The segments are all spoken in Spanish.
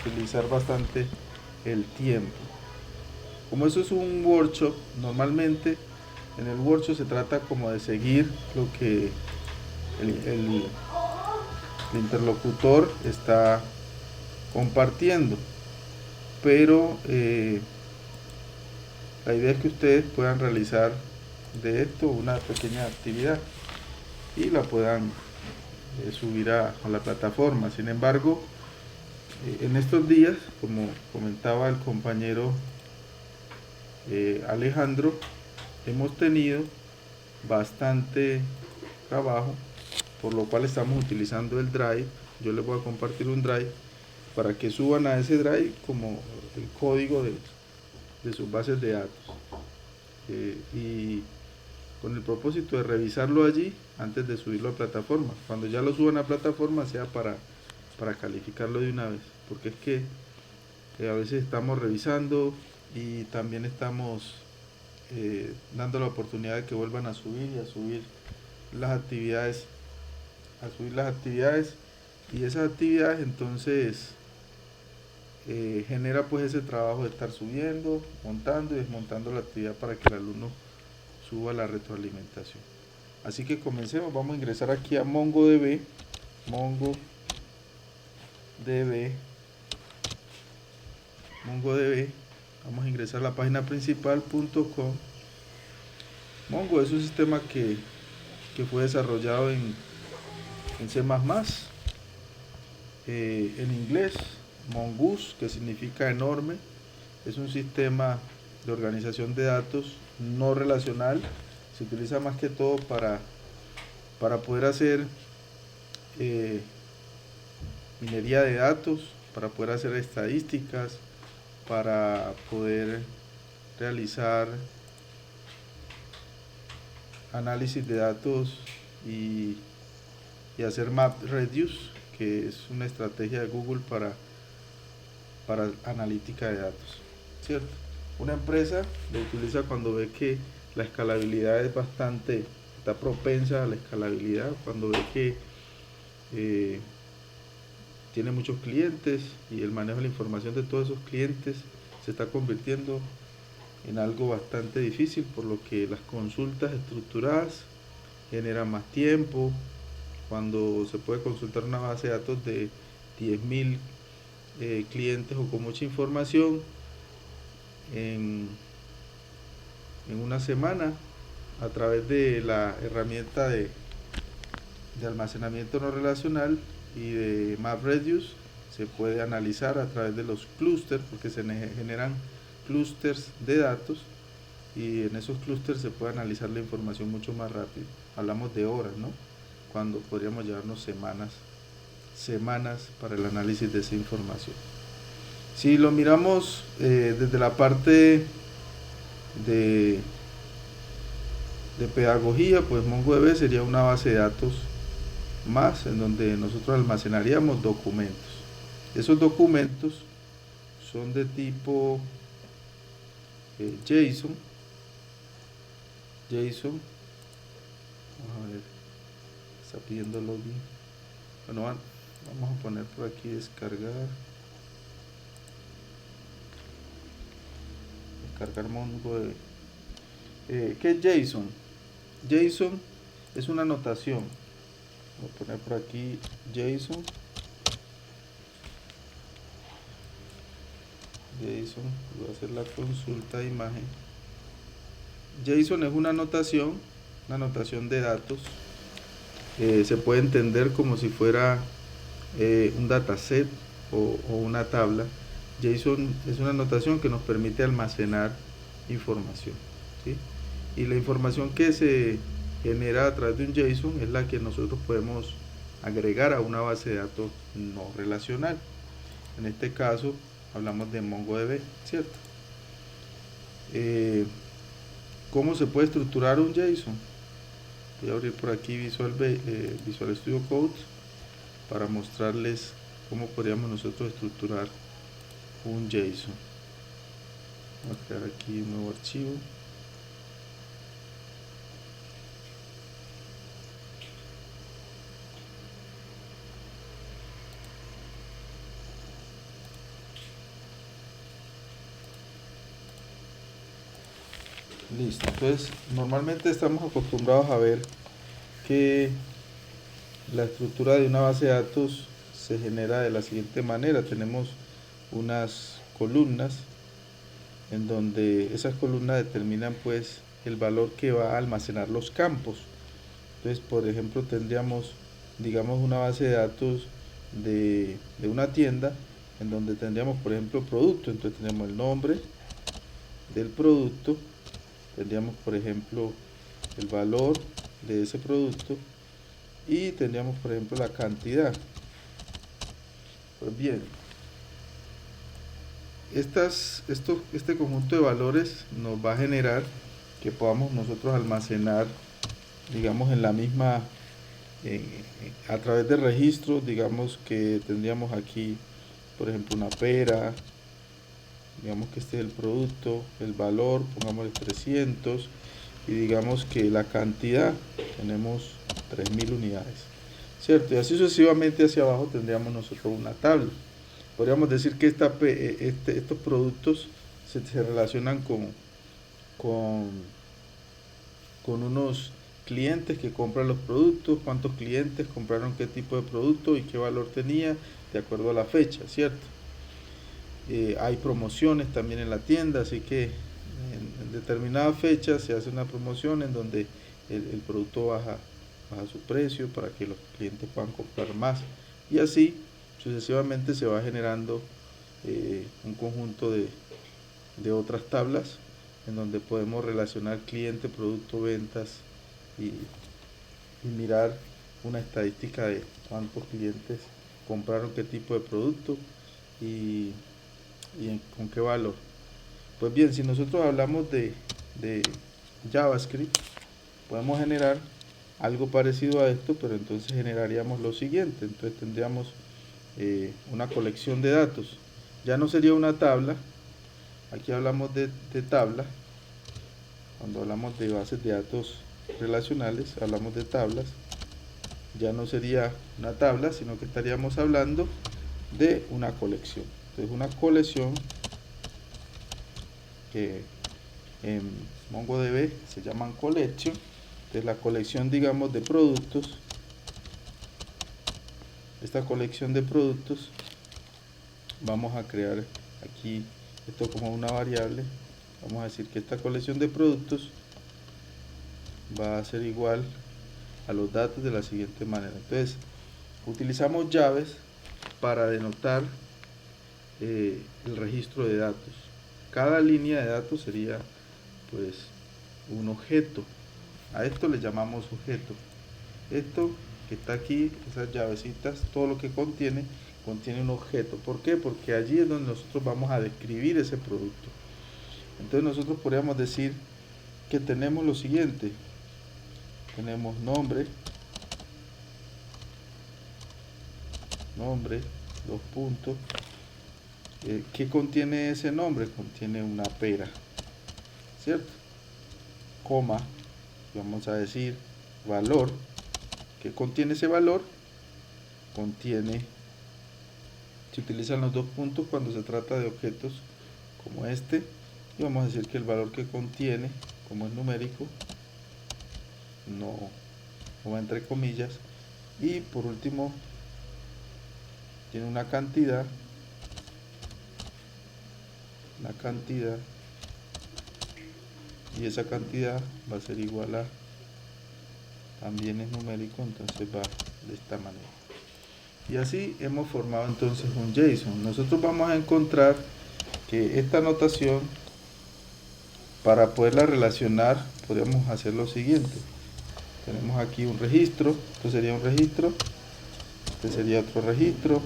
utilizar bastante el tiempo. Como eso es un workshop, normalmente en el workshop se trata como de seguir lo que el interlocutor está compartiendo, pero la idea es que ustedes puedan realizar de esto una pequeña actividad y la puedan subir a la plataforma. Sin embargo, en estos días, como comentaba el compañero Alejandro, hemos tenido bastante trabajo, por lo cual estamos utilizando el Drive. Yo les voy a compartir un Drive para que suban a ese Drive como el código de sus bases de datos, y con el propósito de revisarlo allí antes de subirlo a plataforma. Cuando ya lo suban a plataforma sea para calificarlo de una vez, porque es que a veces estamos revisando y también estamos dando la oportunidad de que vuelvan a subir y a subir las actividades, y esas actividades entonces genera pues ese trabajo de estar subiendo, montando y desmontando la actividad para que el alumno suba la retroalimentación. Así que comencemos. Vamos a ingresar aquí a MongoDB. MongoDB. Vamos a ingresar a la página principal.com. Mongo es un sistema que fue desarrollado en C++, en inglés. Mongoose, que significa enorme, es un sistema de organización de datos no relacional. Se utiliza más que todo para poder hacer eh, minería de datos, para poder hacer estadísticas, para poder realizar análisis de datos y hacer MapReduce, que es una estrategia de Google para analítica de datos, ¿cierto? Una empresa lo utiliza cuando ve que la escalabilidad es bastante, está propensa a la escalabilidad, cuando ve que eh, tiene muchos clientes y el manejo de la información de todos esos clientes se está convirtiendo en algo bastante difícil, por lo que las consultas estructuradas generan más tiempo. Cuando se puede consultar una base de datos de 10.000 clientes o con mucha información en, en una semana, a través de la herramienta de almacenamiento no relacional y de MapReduce, se puede analizar a través de los clústeres, porque se generan clústeres de datos, y en esos clústeres se puede analizar la información mucho más rápido. Hablamos de horas, ¿no? Cuando podríamos llevarnos semanas para el análisis de esa información. Si lo miramos desde la parte de, de pedagogía, pues MongoDB sería una base de datos más en donde nosotros almacenaríamos documentos. Esos documentos son de tipo JSON. Vamos a ver, está pidiendo login. Bueno, vamos a poner por aquí descargar MongoDB. ¿Qué es JSON? JSON es una notación. Voy a poner por aquí JSON. Voy a hacer la consulta de imagen. JSON es una notación de datos. Se puede entender como si fuera un dataset o una tabla. JSON es una notación que nos permite almacenar información, ¿sí? Y la información que se genera a través de un JSON es la que nosotros podemos agregar a una base de datos no relacional. En este caso hablamos de MongoDB, ¿cierto? ¿Cómo se puede estructurar un JSON? Voy a abrir por aquí Visual Studio Code para mostrarles cómo podríamos nosotros estructurar un JSON. Voy a crear aquí un nuevo archivo. Listo. Entonces, normalmente estamos acostumbrados a ver que la estructura de una base de datos se genera de la siguiente manera. Tenemos unas columnas en donde esas columnas determinan pues el valor que va a almacenar los campos. Entonces, por ejemplo, tendríamos, digamos, una base de datos de una tienda en donde tendríamos, por ejemplo, producto. Entonces tenemos el nombre del producto, tendríamos, por ejemplo, el valor de ese producto y tendríamos, por ejemplo, la cantidad. Pues bien, este conjunto de valores nos va a generar que podamos nosotros almacenar, digamos, en la misma, a través de registros, digamos que tendríamos aquí, por ejemplo, una pera, digamos que este es el producto, el valor, pongámosle 300 y digamos que la cantidad, tenemos 3000 unidades, ¿cierto? Y así sucesivamente hacia abajo tendríamos nosotros una tabla. Podríamos decir que estos productos se relacionan con, con unos clientes que compran los productos, cuántos clientes compraron qué tipo de producto y qué valor tenía de acuerdo a la fecha, ¿cierto? Hay promociones también en la tienda, así que en determinada fecha se hace una promoción en donde el producto baja su precio para que los clientes puedan comprar más y así sucesivamente se va generando un conjunto de otras tablas en donde podemos relacionar cliente, producto, ventas y mirar una estadística de cuántos clientes compraron qué tipo de producto y con qué valor. Pues bien, si nosotros hablamos de JavaScript, podemos generar algo parecido a esto, pero entonces generaríamos lo siguiente. Entonces tendríamos una colección de datos. Ya no sería una tabla. Aquí hablamos de tabla. Cuando hablamos de bases de datos relacionales, hablamos de tablas. Ya no sería una tabla, sino que estaríamos hablando de una colección. Entonces una colección que en MongoDB se llaman collection. Entonces la colección, digamos, de productos, esta colección de productos, vamos a crear aquí esto como una variable. Vamos a decir que esta colección de productos va a ser igual a los datos de la siguiente manera. Entonces utilizamos llaves para denotar el registro de datos. Cada línea de datos sería pues un objeto. A esto le llamamos objeto. Esto que está aquí, esas llavecitas, todo lo que contiene un objeto. ¿Por qué? Porque allí es donde nosotros vamos a describir ese producto. Entonces nosotros podríamos decir que tenemos lo siguiente. Tenemos nombre, dos puntos. ¿Qué contiene ese nombre? Contiene una pera, ¿cierto? Coma, vamos a decir valor. ¿Qué contiene ese valor? Contiene, se utilizan los dos puntos cuando se trata de objetos como este, y vamos a decir que el valor que contiene, como es numérico, no va entre comillas, y por último tiene una cantidad, y esa cantidad va a ser igual a, también es numérico, entonces va de esta manera. Y así hemos formado entonces un JSON. Nosotros vamos a encontrar que esta notación, para poderla relacionar, podemos hacer lo siguiente. Tenemos aquí un registro, esto sería un registro, este sería otro registro,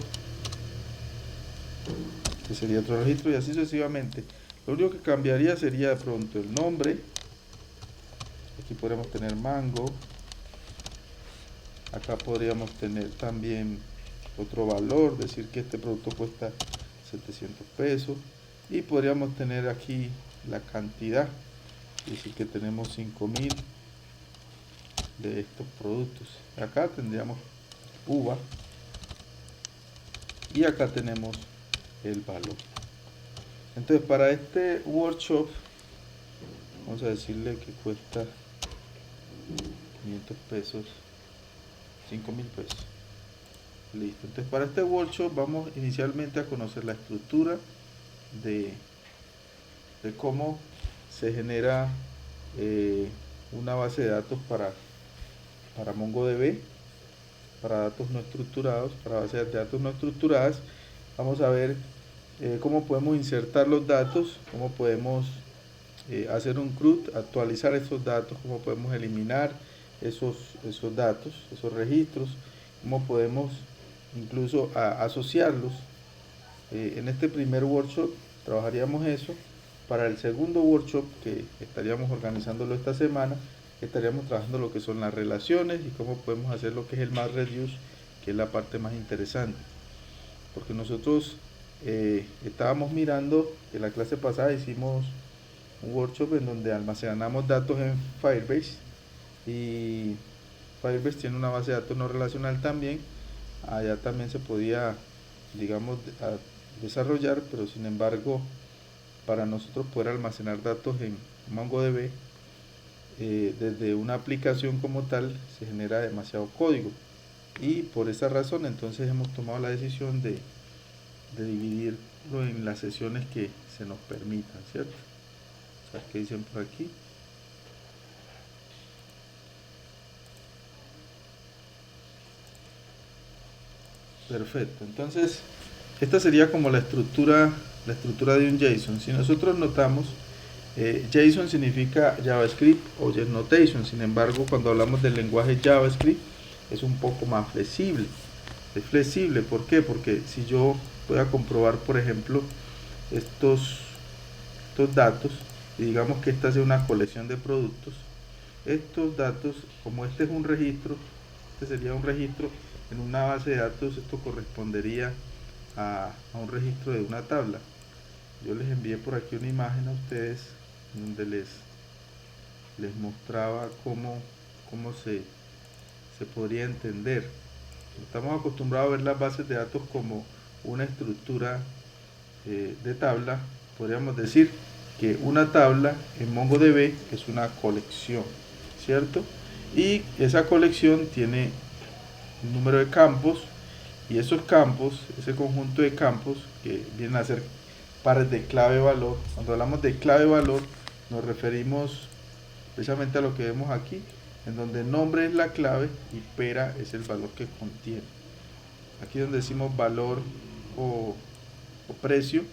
este sería otro registro y así sucesivamente. Lo único que cambiaría sería de pronto el nombre. Aquí podríamos tener mango. Acá podríamos tener también otro valor, decir que este producto cuesta 700 pesos. Y podríamos tener aquí la cantidad, decir que tenemos 5000 de estos productos. Acá tendríamos uva y acá tenemos el valor. Entonces para este workshop Vamos a decirle que cuesta 500 pesos, 5.000 pesos. Listo. Entonces para este workshop vamos inicialmente a conocer la estructura de cómo se genera una base de datos para MongoDB, para datos no estructurados, para bases de datos no estructuradas. Vamos a ver cómo podemos insertar los datos, cómo podemos hacer un CRUD, actualizar esos datos, cómo podemos eliminar esos datos, esos registros, cómo podemos incluso asociarlos. En este primer workshop trabajaríamos eso. Para el segundo workshop, que estaríamos organizándolo esta semana, estaríamos trabajando lo que son las relaciones y cómo podemos hacer lo que es el MapReduce, que es la parte más interesante. Porque nosotros estábamos mirando, en la clase pasada hicimos un workshop en donde almacenamos datos en Firebase, y Firebase tiene una base de datos no relacional también. Allá también se podía, digamos, desarrollar, pero sin embargo, para nosotros poder almacenar datos en MongoDB desde una aplicación como tal se genera demasiado código, y por esa razón entonces hemos tomado la decisión de dividirlo en las sesiones que se nos permitan, ¿cierto? O sea, ¿qué dicen por aquí? Perfecto. Entonces esta sería como la estructura de un JSON. Si nosotros notamos, JSON significa JavaScript o JSON Notation. Sin embargo, cuando hablamos del lenguaje JavaScript es un poco más flexible. Es flexible, ¿por qué? Porque si yo voy a comprobar, por ejemplo, estos datos, y digamos que esta sea una colección de productos, estos datos, como este es un registro, este sería un registro en una base de datos, esto correspondería a un registro de una tabla. Yo les envié por aquí una imagen a ustedes donde les mostraba cómo se podría entender. Estamos acostumbrados a ver las bases de datos como una estructura de tabla. Podríamos decir que una tabla en MongoDB es una colección, ¿cierto? Y esa colección tiene un número de campos, y esos campos, ese conjunto de campos que vienen a ser pares de clave valor. Cuando hablamos de clave valor nos referimos precisamente a lo que vemos aquí, en donde nombre es la clave y pera es el valor que contiene. Aquí donde decimos valor o precio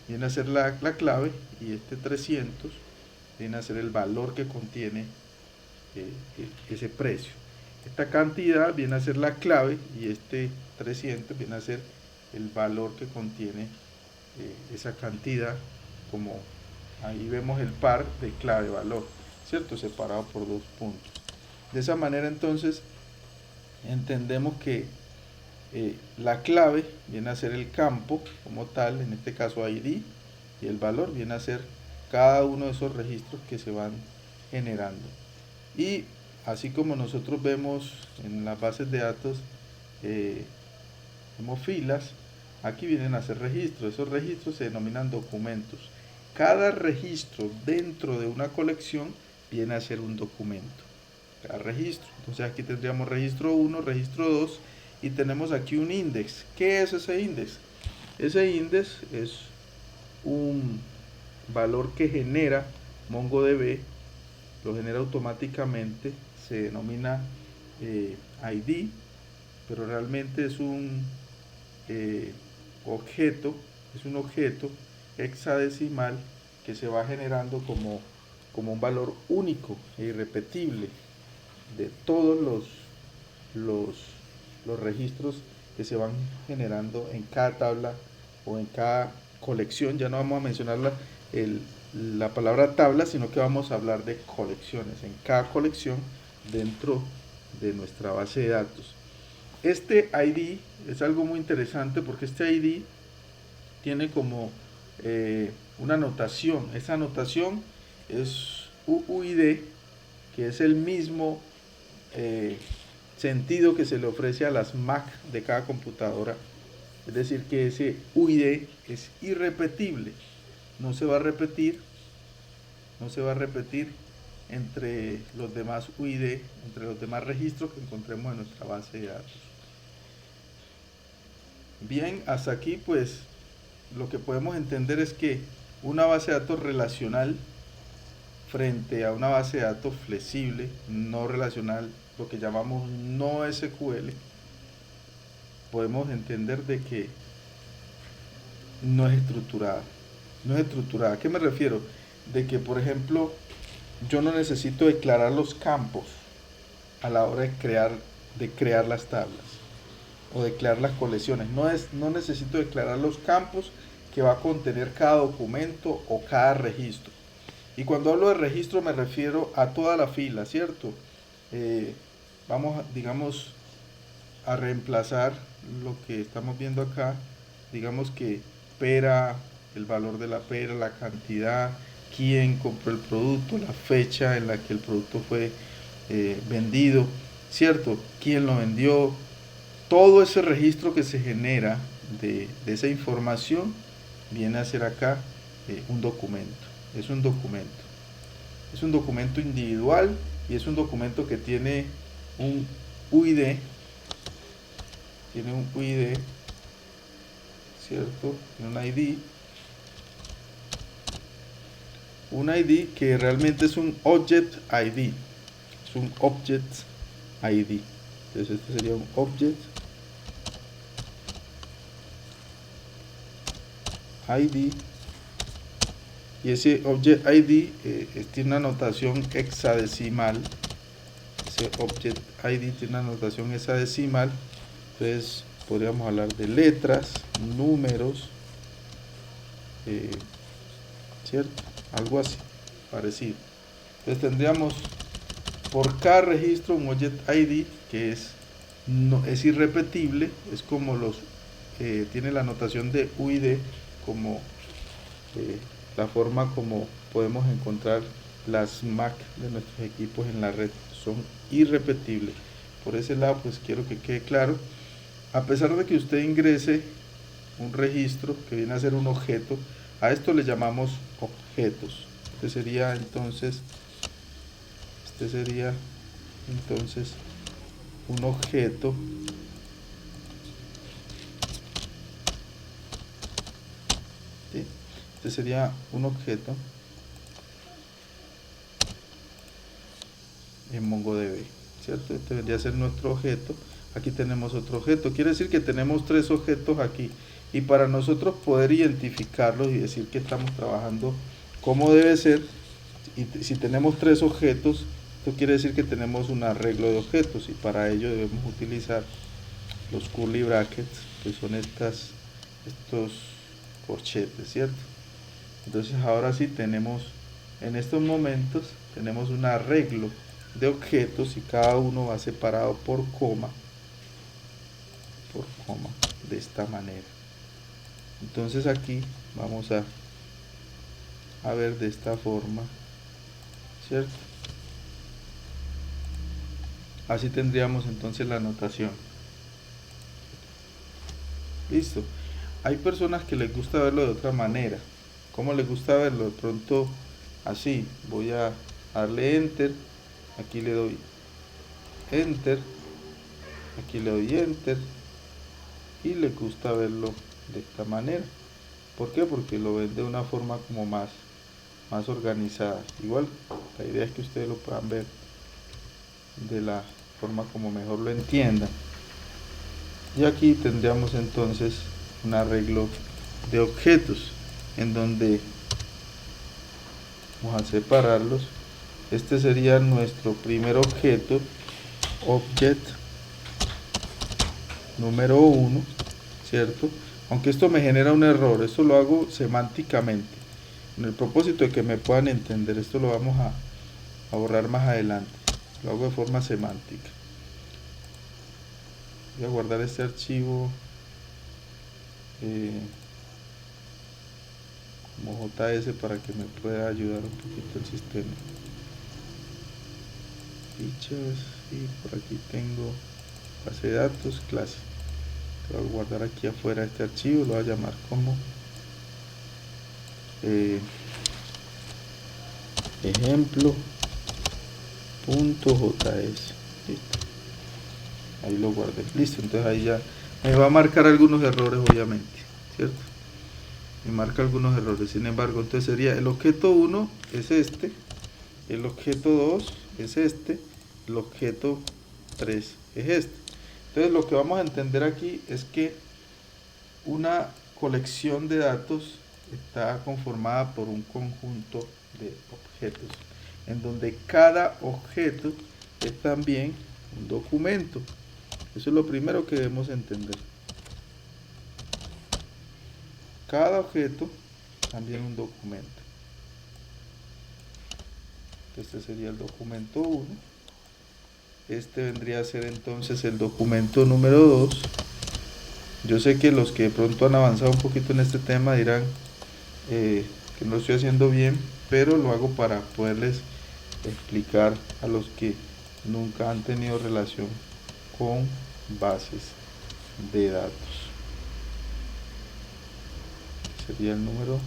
viene a ser la clave, y este 300 viene a ser el valor que contiene ese precio. Esta cantidad viene a ser la clave, y este 300 viene a ser el valor que contiene esa cantidad, como ahí vemos el par de clave valor, ¿cierto? Separado por dos puntos. De esa manera entonces entendemos que la clave viene a ser el campo como tal, en este caso ID, y el valor viene a ser cada uno de esos registros que se van generando. Y así como nosotros vemos en las bases de datos, vemos filas, aquí vienen a ser registros. Esos registros se denominan documentos. Cada registro dentro de una colección viene a ser un documento. Cada registro. Entonces aquí tendríamos registro 1, registro 2, y tenemos aquí un index. ¿Qué es ese index? Ese index es un valor que genera MongoDB, lo genera automáticamente, se denomina ID, pero realmente es un objeto, hexadecimal que se va generando como un valor único e irrepetible de todos los registros que se van generando en cada tabla o en cada colección. Ya no vamos a mencionar la palabra tabla, sino que vamos a hablar de colecciones, en cada colección dentro de nuestra base de datos. Este ID es algo muy interesante porque este ID tiene como una notación. Esa notación es UUID, que es el mismo sentido que se le ofrece a las Mac de cada computadora. Es decir, que ese UID es irrepetible, no se va a repetir no se va a repetir entre los demás UID, entre los demás registros que encontremos en nuestra base de datos. Bien, hasta aquí pues lo que podemos entender es que una base de datos relacional frente a una base de datos flexible, no relacional, lo que llamamos no SQL, podemos entender de que no es estructurada. No es estructurada. ¿A qué me refiero? De que, por ejemplo, yo no necesito declarar los campos a la hora de crear las tablas o de crear las colecciones. No necesito declarar los campos que va a contener cada documento o cada registro. Y cuando hablo de registro me refiero a toda la fila, ¿cierto? Vamos, digamos, a reemplazar lo que estamos viendo acá. Digamos que pera, el valor de la pera, la cantidad, quién compró el producto, la fecha en la que el producto fue vendido, ¿cierto? Quién lo vendió. Todo ese registro que se genera de esa información viene a ser acá un documento. Es un documento. Es un documento individual y es un documento que tiene un UID. Tiene un UID, ¿cierto? Tiene un ID. Un ID que realmente es un Object ID. Es un Object ID. Entonces este sería un Object ID. Y ese Object ID tiene una notación hexadecimal. Ese Object ID tiene una notación hexadecimal. Entonces podríamos hablar de letras, números, ¿cierto? Algo así, parecido. Entonces tendríamos por cada registro un Object ID que es irrepetible, es como tiene la notación de UID como la forma como podemos encontrar las MAC de nuestros equipos en la red, son irrepetibles. Por ese lado pues quiero que quede claro, a pesar de que usted ingrese un registro que viene a ser un objeto, a esto le llamamos objetos. Este sería entonces un objeto ¿sí? Este sería un objeto en MongoDB, ¿cierto? Este debería ser nuestro objeto. Aquí tenemos otro objeto, quiere decir que tenemos tres objetos aquí, y para nosotros poder identificarlos y decir que estamos trabajando como debe ser, y si tenemos tres objetos, esto quiere decir que tenemos un arreglo de objetos, y para ello debemos utilizar los curly brackets, que son estos corchetes, ¿cierto? Entonces ahora sí tenemos, en estos momentos, tenemos un arreglo de objetos y cada uno va separado por coma, de esta manera. Entonces aquí vamos a ver de esta forma, ¿cierto? Así tendríamos entonces la anotación. Listo. Hay personas que les gusta verlo de otra manera. ¿Cómo les gusta verlo? De pronto así. Voy a darle enter. Aquí le doy enter. Aquí le doy enter. Y les gusta verlo de esta manera. ¿Por qué? Porque lo ven de una forma como más organizada. Igual, la idea es que ustedes lo puedan ver de la forma como mejor lo entiendan. Y aquí tendríamos entonces un arreglo de objetos en donde vamos a separarlos. Este sería nuestro primer objeto, object número 1, ¿cierto? Aunque esto me genera un error, esto lo hago semánticamente, en el propósito de que me puedan entender. Esto lo vamos a borrar más adelante, lo hago de forma semántica. Voy a guardar este archivo como JS para que me pueda ayudar un poquito el sistema. Fichas, y por aquí tengo base de datos, clase. Voy a guardar aquí afuera este archivo, lo voy a llamar como ejemplo.js. Listo. Ahí lo guardé. Listo, entonces ahí ya me va a marcar algunos errores, obviamente, ¿cierto? Me marca algunos errores. Sin embargo, entonces sería el objeto 1 es este, el objeto 2 es este, el objeto 3 es este. Entonces lo que vamos a entender aquí es que una colección de datos está conformada por un conjunto de objetos, en donde cada objeto es también un documento. Eso es lo primero que debemos entender. Cada objeto también un documento. Este sería el documento 1. Este vendría a ser entonces el documento número 2. Yo sé que los que de pronto han avanzado un poquito en este tema dirán que no lo estoy haciendo bien, pero lo hago para poderles explicar a los que nunca han tenido relación con bases de datos. Sería el número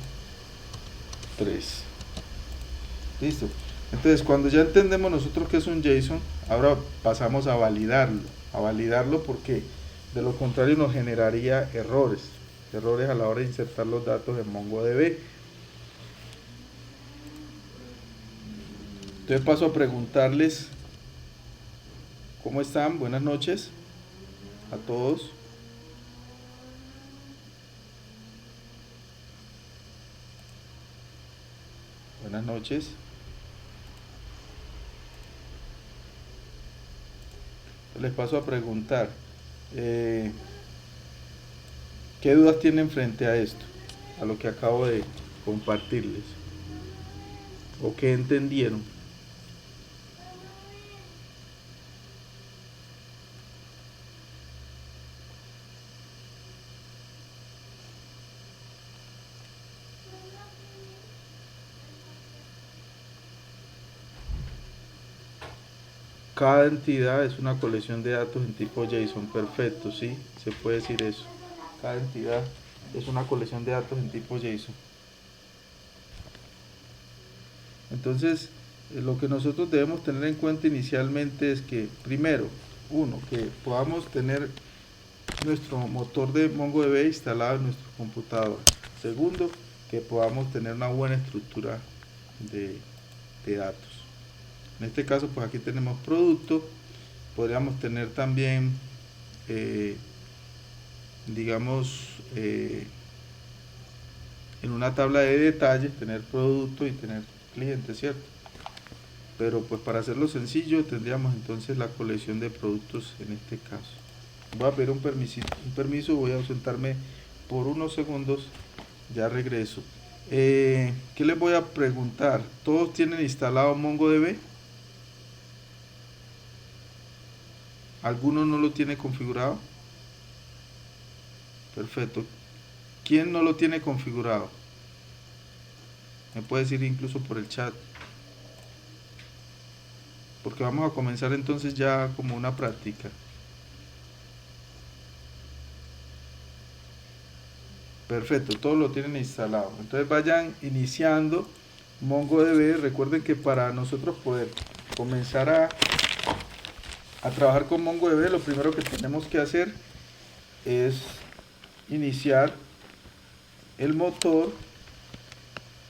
3. Listo. Entonces, cuando ya entendemos nosotros qué es un JSON, ahora pasamos a validarlo porque de lo contrario nos generaría errores a la hora de insertar los datos en MongoDB. Entonces paso a preguntarles cómo están. Buenas noches a todos. Buenas noches. Les paso a preguntar ¿qué dudas tienen frente a esto? A lo que acabo de compartirles. ¿O qué entendieron? Cada entidad es una colección de datos en tipo JSON. Perfecto, sí, se puede decir eso. Cada entidad es una colección de datos en tipo JSON. Entonces, lo que nosotros debemos tener en cuenta inicialmente es que, primero, que podamos tener nuestro motor de MongoDB instalado en nuestro computador. Segundo, que podamos tener una buena estructura de datos. En este caso, pues aquí tenemos producto. Podríamos tener también, digamos, en una tabla de detalles, tener producto y tener cliente, ¿cierto? Pero pues para hacerlo sencillo tendríamos entonces la colección de productos en este caso. Voy a pedir un permiso, voy a ausentarme por unos segundos, ya regreso. ¿Qué les voy a preguntar? ¿Todos tienen instalado MongoDB? ¿Alguno no lo tiene configurado? Perfecto. ¿Quién no lo tiene configurado? Me puede decir incluso por el chat. Porque vamos a comenzar entonces ya como una práctica. Perfecto, todos lo tienen instalado. Entonces vayan iniciando MongoDB. Recuerden que para nosotros poder comenzar a trabajar con MongoDB, lo primero que tenemos que hacer es iniciar el motor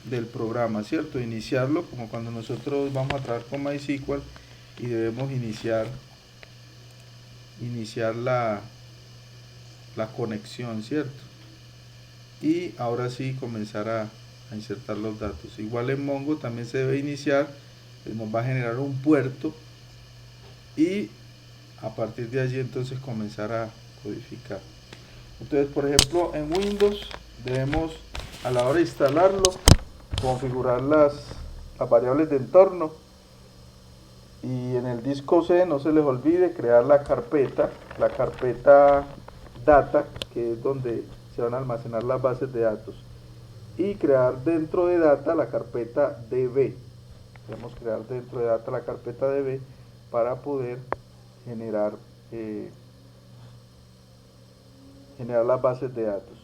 del programa, ¿cierto? Iniciarlo como cuando nosotros vamos a trabajar con MySQL y debemos iniciar la conexión, ¿cierto? Y ahora sí comenzar a insertar los datos. Igual en Mongo también se debe iniciar, nos va a generar un puerto y a partir de allí entonces comenzar a codificar. Entonces, por ejemplo, en Windows debemos, a la hora de instalarlo, configurar las variables de entorno, y en el disco C no se les olvide crear la carpeta data, que es donde se van a almacenar las bases de datos, y crear dentro de data la carpeta db. Debemos crear dentro de data la carpeta db para poder generar las bases de datos.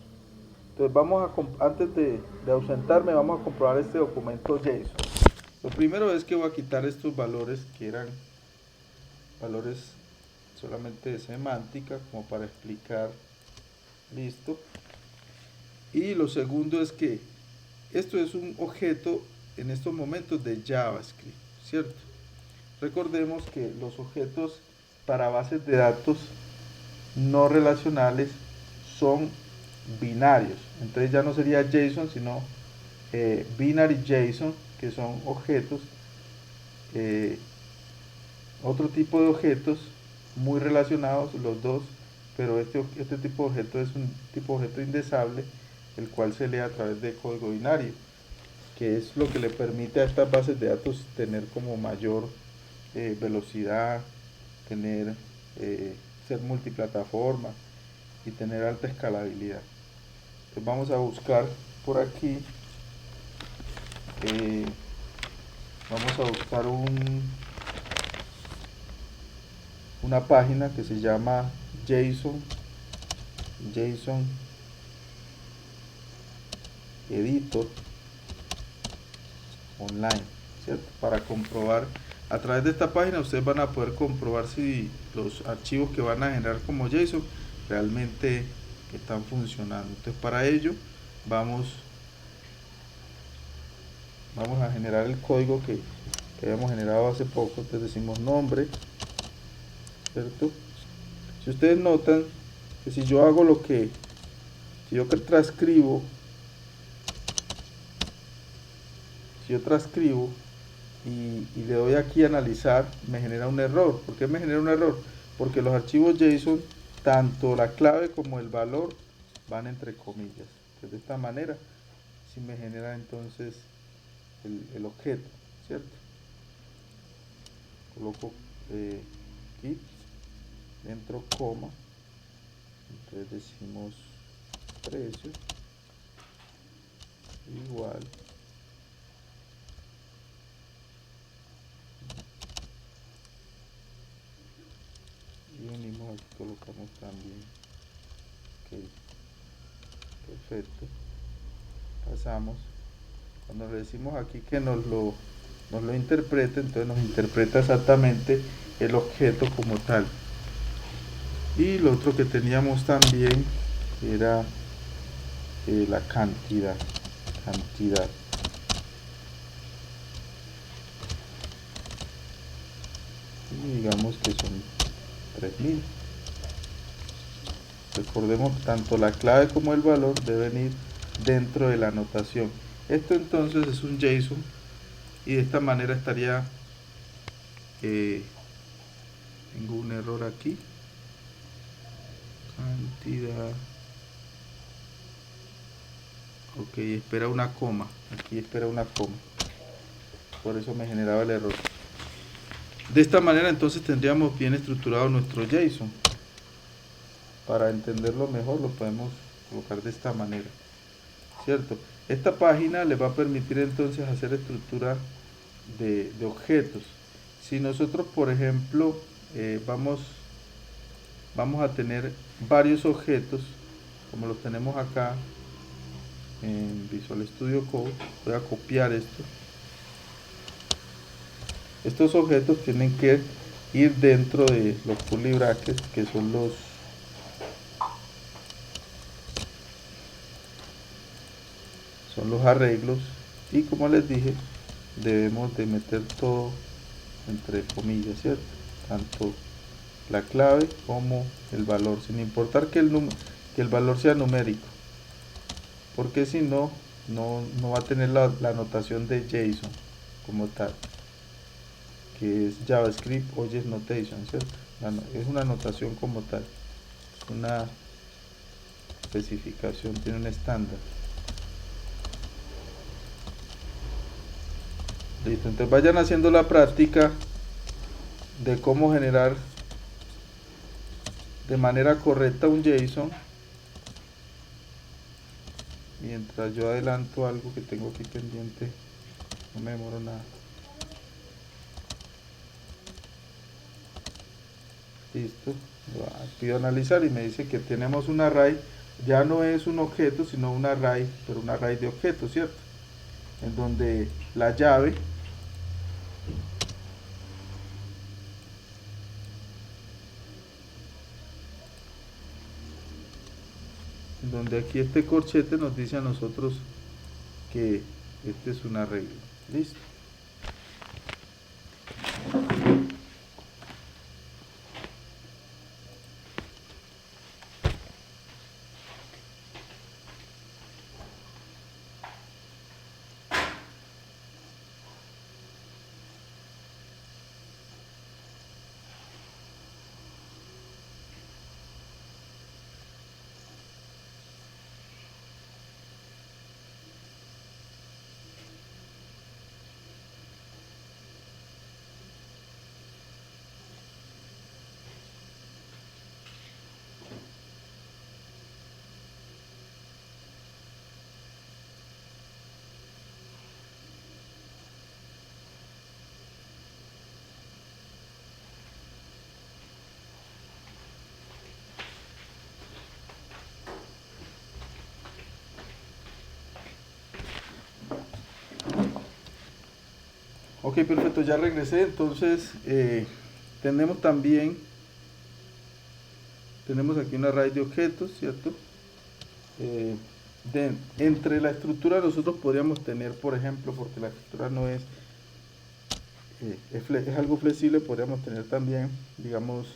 Entonces antes de ausentarme, vamos a comprobar este documento JSON. Lo primero es que voy a quitar estos valores que eran valores solamente de semántica, como para explicar. Listo. Y lo segundo es que esto es un objeto en estos momentos de JavaScript, ¿cierto? Recordemos que los objetos para bases de datos no relacionales son binarios. Entonces ya no sería JSON, sino binary JSON, que son objetos, otro tipo de objetos muy relacionados los dos, pero este tipo de objeto es un tipo de objeto indexable, el cual se lee a través de código binario, que es lo que le permite a estas bases de datos tener como mayor velocidad, tener ser multiplataforma y tener alta escalabilidad. Entonces vamos a buscar por aquí, vamos a buscar una página que se llama JSON Editor online, ¿cierto? Para comprobar, a través de esta página ustedes van a poder comprobar si los archivos que van a generar como JSON realmente están funcionando. Entonces para ello vamos a generar el código que habíamos generado hace poco. Entonces decimos nombre, ¿cierto? Si ustedes notan que si yo hago si yo transcribo y le doy aquí a analizar, me genera un error. ¿Por qué me genera un error? Porque los archivos JSON, tanto la clave como el valor, van entre comillas. Entonces de esta manera si me genera entonces el objeto, ¿cierto? Coloco aquí, dentro coma, entonces decimos precio igual y unimos, aquí colocamos también. Ok, perfecto. Pasamos, cuando le decimos aquí que nos lo interprete, entonces nos interpreta exactamente el objeto como tal. Y lo otro que teníamos también era la cantidad, y digamos que son 3000. Recordemos, tanto la clave como el valor deben ir dentro de la anotación. Esto entonces es un JSON y de esta manera estaría, tengo un error aquí, cantidad, ok, espera una coma, aquí espera una coma, por eso me generaba el error. De esta manera entonces tendríamos bien estructurado nuestro JSON. Para entenderlo mejor lo podemos colocar de esta manera, ¿cierto? Esta página les va a permitir entonces hacer estructura de objetos. Si nosotros, por ejemplo, vamos a tener varios objetos, como los tenemos acá en Visual Studio Code, voy a copiar esto. Estos objetos tienen que ir dentro de los curly brackets, que son los arreglos, y como les dije, debemos de meter todo entre comillas, ¿cierto? Tanto la clave como el valor, sin importar que el valor sea numérico, porque si no, no va a tener la notación de JSON como tal, que es JavaScript Object Notation, ¿cierto? Es una notación como tal, una especificación, tiene un estándar. Listo, entonces vayan haciendo la práctica de cómo generar de manera correcta un JSON, mientras yo adelanto algo que tengo aquí pendiente, no me demoro nada. Listo, pido analizar y me dice que tenemos un array, ya no es un objeto sino un array, pero un array de objetos, ¿cierto? En donde la llave donde aquí este corchete nos dice a nosotros que este es un arreglo. Listo. Ok, perfecto, ya regresé. Entonces, tenemos también, tenemos aquí una array de objetos, ¿cierto? Entre la estructura nosotros podríamos tener, por ejemplo, porque la estructura no es, es algo flexible, podríamos tener también, digamos,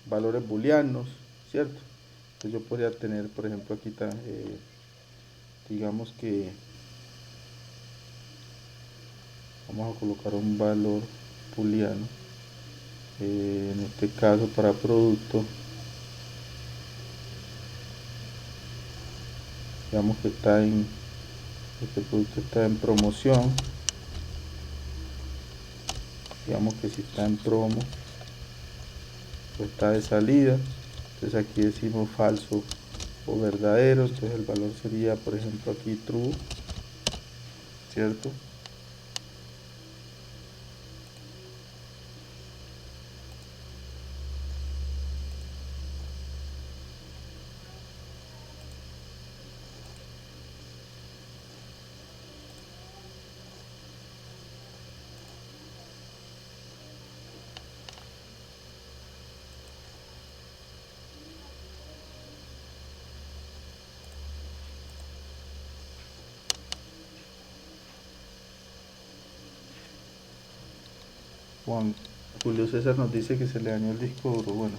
valores booleanos, ¿cierto? Entonces yo podría tener, por ejemplo, aquí está, digamos que vamos a colocar un valor booleano, en este caso para producto, digamos que está en, este producto está en promoción, digamos que si está en promo o está de salida, entonces aquí decimos falso o verdadero, entonces el valor sería, por ejemplo, aquí true, ¿cierto? Juan Julio César nos dice que se le dañó el disco duro. Bueno,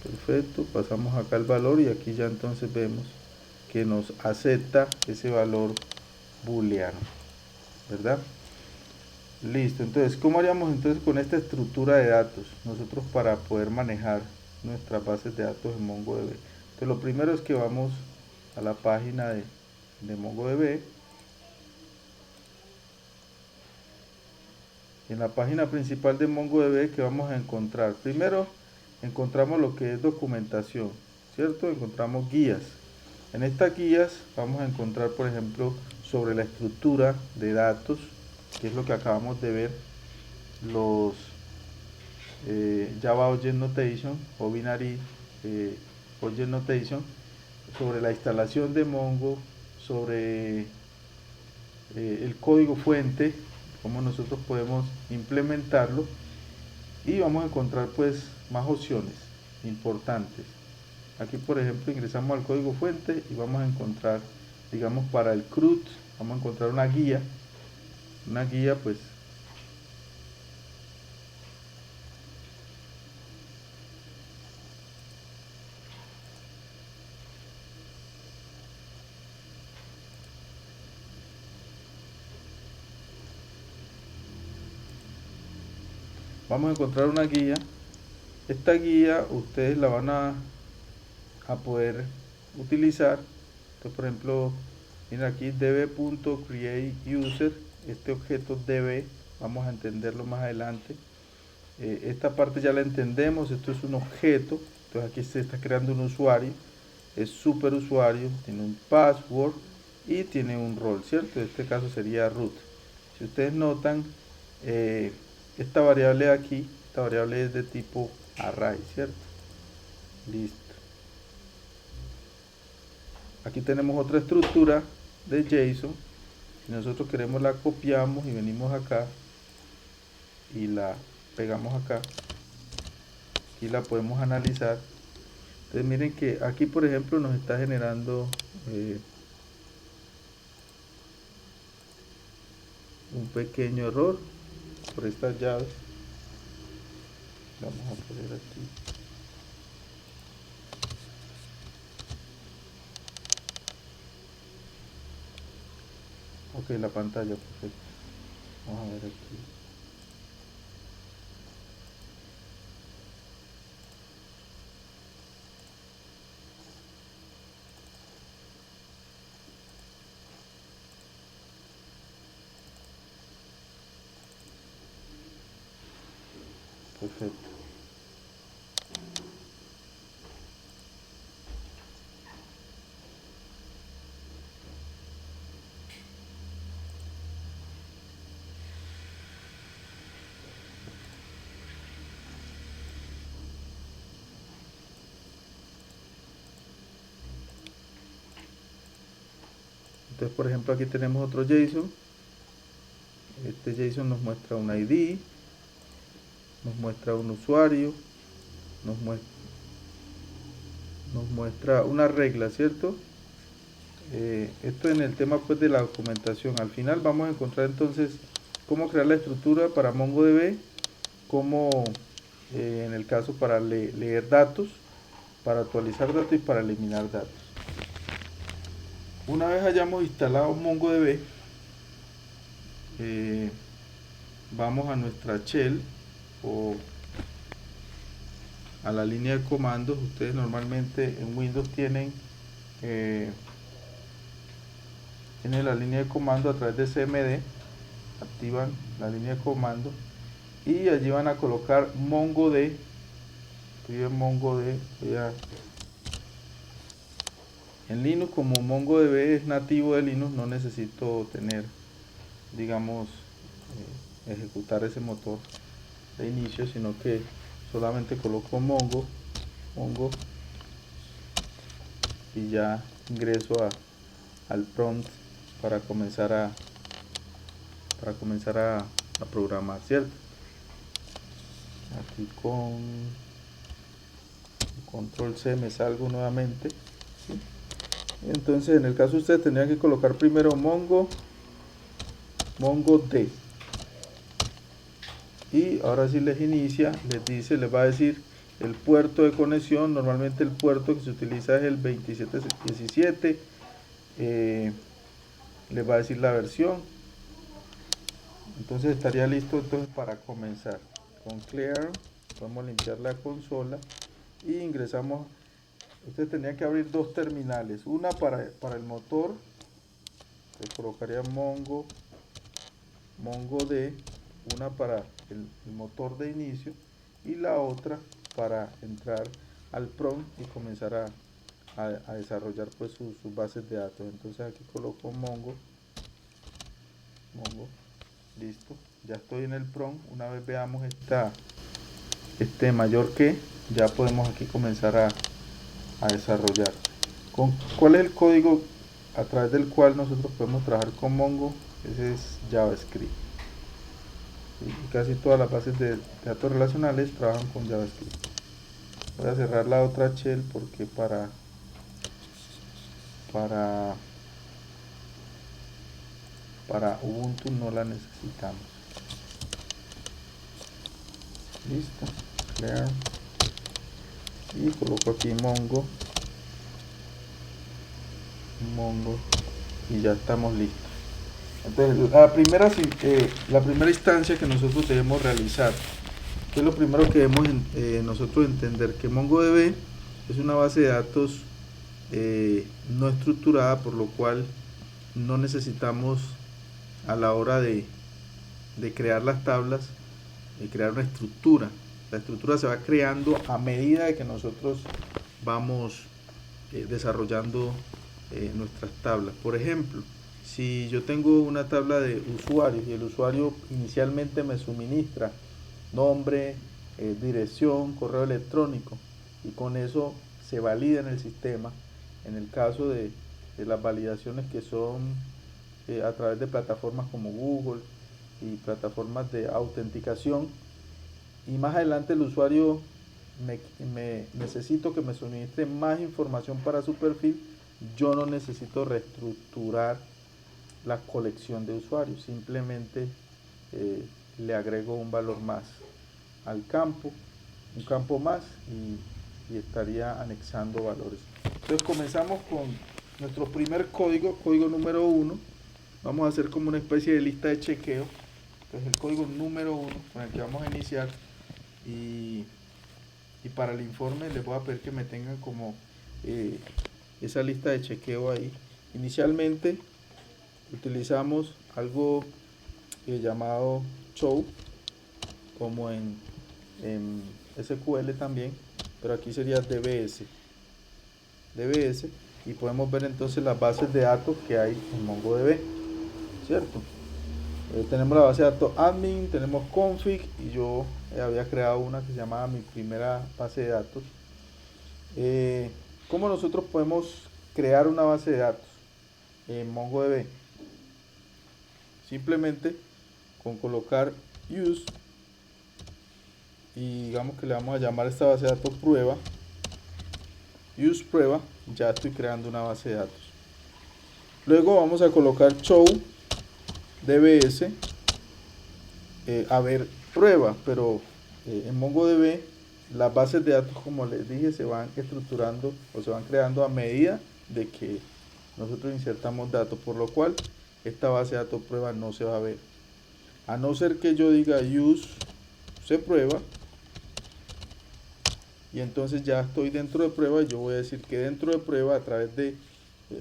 perfecto, pasamos acá el valor y aquí ya entonces vemos que nos acepta ese valor booleano, ¿verdad? Listo, entonces, ¿cómo haríamos entonces con esta estructura de datos nosotros para poder manejar nuestras bases de datos en MongoDB? Entonces, lo primero es que vamos a la página de MongoDB. En la página principal de MongoDB, que vamos a encontrar, primero encontramos lo que es documentación, ¿cierto? Encontramos guías. En estas guías vamos a encontrar, por ejemplo, sobre la estructura de datos, que es lo que acabamos de ver, los Java Object Notation o Binary Object Notation, sobre la instalación de Mongo, sobre el código fuente, cómo nosotros podemos implementarlo, y vamos a encontrar pues más opciones importantes. Aquí, por ejemplo, ingresamos al código fuente y vamos a encontrar, digamos, para el CRUD, vamos a encontrar una guía pues vamos a encontrar una guía. Esta guía ustedes la van a poder utilizar. Entonces, por ejemplo, miren aquí db.createUser, este objeto db, vamos a entenderlo más adelante. Esta parte ya la entendemos, esto es un objeto, entonces aquí se está creando un usuario, es superusuario, tiene un password y tiene un rol, ¿cierto? En este caso sería root. Si ustedes notan, esta variable de aquí, esta variable es de tipo array, ¿cierto? Listo. Aquí tenemos otra estructura de JSON Si nosotros queremos la copiamos y venimos acá y la pegamos acá y la podemos analizar. Entonces miren que aquí por ejemplo nos está generando un pequeño error por estas llaves. Vamos a poner aquí. Ok, la pantalla, perfecto. Vamos a ver aquí. Perfecto. Entonces, por ejemplo, aquí tenemos otro JSON. Este JSON nos muestra un ID, nos muestra un usuario, nos muestra una regla, ¿cierto? Esto en el tema pues de la documentación. Al final vamos a encontrar entonces cómo crear la estructura para MongoDB, cómo en el caso para leer datos, para actualizar datos y para eliminar datos. Una vez hayamos instalado MongoDB, vamos a nuestra shell o a la línea de comandos. Ustedes normalmente en Windows tienen la línea de comando a través de CMD, activan la línea de comando y allí van a colocar MongoD. Escriben MongoD. En Linux, como MongoDB es nativo de Linux, no necesito tener, digamos, ejecutar ese motor de inicio, sino que solamente coloco Mongo y ya ingreso al prompt para comenzar a programar, ¿cierto? Aquí con control C me salgo nuevamente, ¿sí? Entonces en el caso ustedes tendrían que colocar primero MongoD y ahora si les inicia, les va a decir el puerto de conexión. Normalmente el puerto que se utiliza es el 2717. Les va a decir la versión. Entonces estaría listo entonces para comenzar. Con clear podemos limpiar la consola y ingresamos. Ustedes tendrían que abrir dos terminales, una para el motor, se colocaría MongoD, una para el motor de inicio y la otra para entrar al prompt y comenzar a desarrollar pues sus bases de datos. Entonces aquí coloco Mongo, listo, ya estoy en el prompt. Una vez veamos este mayor que, ya podemos aquí comenzar a desarrollar. ¿Cuál es el código a través del cual nosotros podemos trabajar con Mongo? Ese es JavaScript. Y casi todas las bases de datos relacionales trabajan con JavaScript. Voy a cerrar la otra shell porque para Ubuntu no la necesitamos. Listo, clear, y coloco aquí Mongo y ya estamos listos. Entonces la primera instancia que nosotros debemos realizar, que es lo primero que debemos nosotros entender, que MongoDB es una base de datos no estructurada, por lo cual no necesitamos a la hora de crear las tablas crear una estructura. La estructura se va creando a medida de que nosotros vamos desarrollando nuestras tablas. Por ejemplo, si yo tengo una tabla de usuarios y el usuario inicialmente me suministra nombre, dirección, correo electrónico, y con eso se valida en el sistema. En el caso de las validaciones que son a través de plataformas como Google y plataformas de autenticación, y más adelante el usuario necesito que me suministre más información para su perfil, yo no necesito reestructurar la colección de usuarios, simplemente le agrego un valor más al campo, un campo más, y estaría anexando valores. Entonces comenzamos con nuestro primer código, código número 1. Vamos a hacer como una especie de lista de chequeo. Entonces el código número 1 con el que vamos a iniciar, y para el informe les voy a pedir que me tengan como esa lista de chequeo ahí. Inicialmente utilizamos algo llamado show, como en SQL también, pero aquí sería DBS, y podemos ver entonces las bases de datos que hay en MongoDB, ¿cierto? Tenemos la base de datos admin, tenemos config, y yo había creado una que se llamaba mi primera base de datos. ¿Cómo nosotros podemos crear una base de datos en MongoDB? Simplemente con colocar use, y digamos que le vamos a llamar a esta base de datos prueba, use prueba, ya estoy creando una base de datos. Luego vamos a colocar show dbs a ver prueba, pero en MongoDB las bases de datos, como les dije, se van estructurando o se van creando a medida de que nosotros insertamos datos, por lo cual esta base de datos prueba no se va a ver, a no ser que yo diga use se prueba, y entonces ya estoy dentro de prueba. Yo voy a decir que dentro de prueba, a través de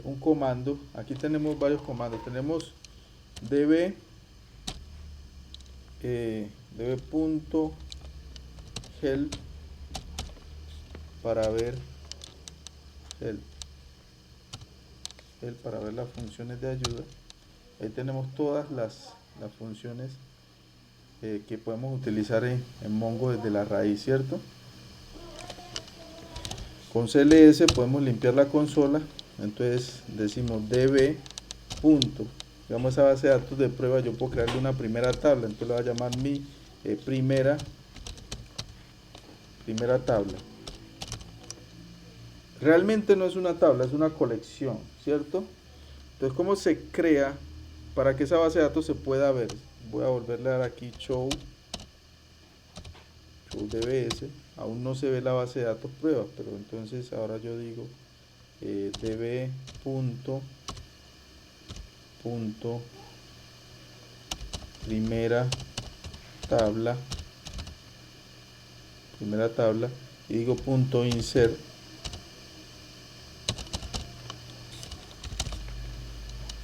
un comando, aquí tenemos varios comandos, tenemos db db.help para ver para ver las funciones de ayuda. Ahí tenemos todas las funciones que podemos utilizar en Mongo desde la raíz, ¿cierto? Con CLS podemos limpiar la consola. Entonces decimos db. Digamos, esa base de datos de prueba, yo puedo crearle una primera tabla, entonces le voy a llamar mi primera tabla. Realmente no es una tabla, es una colección, ¿cierto? Entonces, ¿cómo se crea para que esa base de datos se pueda ver? Voy a volverle a dar aquí show dbs. Aún no se ve la base de datos prueba, pero entonces ahora yo digo db. Primera tabla, y digo punto insert.